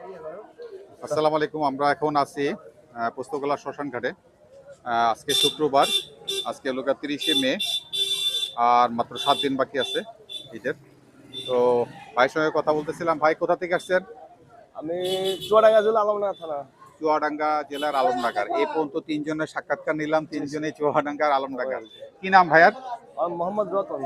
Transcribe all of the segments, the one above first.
আসসালামু আলাইকুম। আমরা এখন আছি পোস্তগোলা শ্মশান ঘাটে। আজকে শুক্রবার, আজকে হলো 30শে মে, আর মাত্র 7 দিন বাকি আছে ঈদের। তো ভাইয়ের সঙ্গে কথা বলতেছিলাম। ভাই কোথা থেকে আসছেন? আমি চুয়াডাঙ্গা জেলা আলমডাঙ্গা থানা। চুয়াডাঙ্গা জেলার আলমডাঙ্গার। এই পর্যন্ত তিনজনের সাক্ষাৎকার নিলাম, তিনজনেই চুয়াডাঙ্গার আলমডাঙ্গার। কি নাম ভাইয়ার? মোহাম্মদ রতন।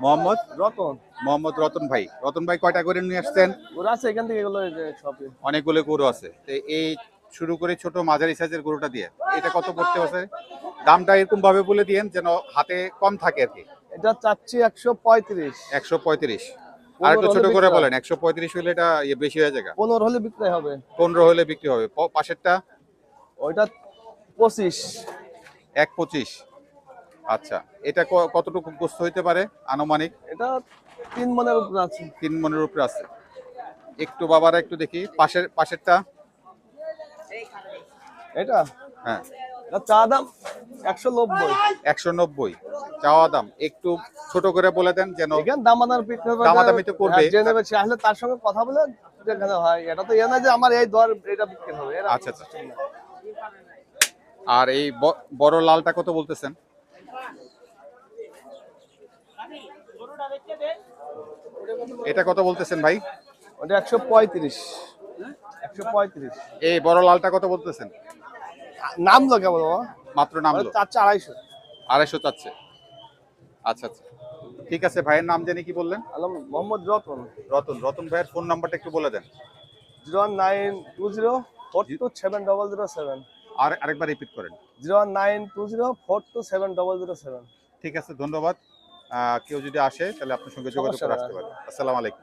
মোহাম্মদ রতন মোহাম্মদ রতন ভাই। রতন ভাই কয়টা করে নিয়ে আসছেন? ওরা আছে এখান থেকে এগুলো সবই। অনেকগুলো গরু আছে। তো এই শুরু করে ছোট মাঝারি সাইজের গরুটা দিয়ে এটা কত পড়তে আছে? দামটা এরকম ভাবে বলে দিয়েন যেন হাতে কম থাকে আর কি। এটা চাচ্ছি 135। 135। আর একটু ছোট করে বলেন। 135 হলে এটা বেশি হয়ে যায়। 15 হলে বিক্রি হবে। 15 হলে বিক্রি হবে। পাশেরটা ওইটা 25। 1.25। আচ্ছা, এটা কতটুকু গোস্ত হইতে পারে আনুমানিক? এটা 3 মনের উপরে আছে। 3 মনের উপরে আছে। একটু বাবারা একটু দেখি পাশেরটা। এটা হ্যাঁ, এটা চা দাম 190। 190 চাওয়া দাম। একটু ছোট করে বলে দেন যেন এখানে দামাদার বিক্রি হবে। দামাদামি তো করবে। যে নেবে সে আসলে তার সঙ্গে কথা বলে যেখানে হয়। এটা তো না যে আমার এই দর এটা বিক্রি হবে। আচ্ছা আচ্ছা। আর এই বড় লালটা কত বলতেছেন? এটা কত বলতেছেন ভাই? ওটা 135। 135। এই বড় লালটা কত বলতেছেন? নামলো কেমন বাবা? মাত্র নামলো। চাচ্ছে 250। 250 চাচ্ছে। আচ্ছা আচ্ছা, ঠিক আছে। ভাইয়ের নাম জানি কি বললেন? মোহাম্মদ রতন। রতন। রতন ভাইয়ের ফোন নাম্বারটা একটু বলে দেন। 01920427007। আর আরেকবার রিপিট করেন। 01920427007। ঠিক আছে, ধন্যবাদ। কেউ যদি আসে তাহলে আপনার সঙ্গে যোগাযোগ করে আসতে পারে। আসসালামু আলাইকুম।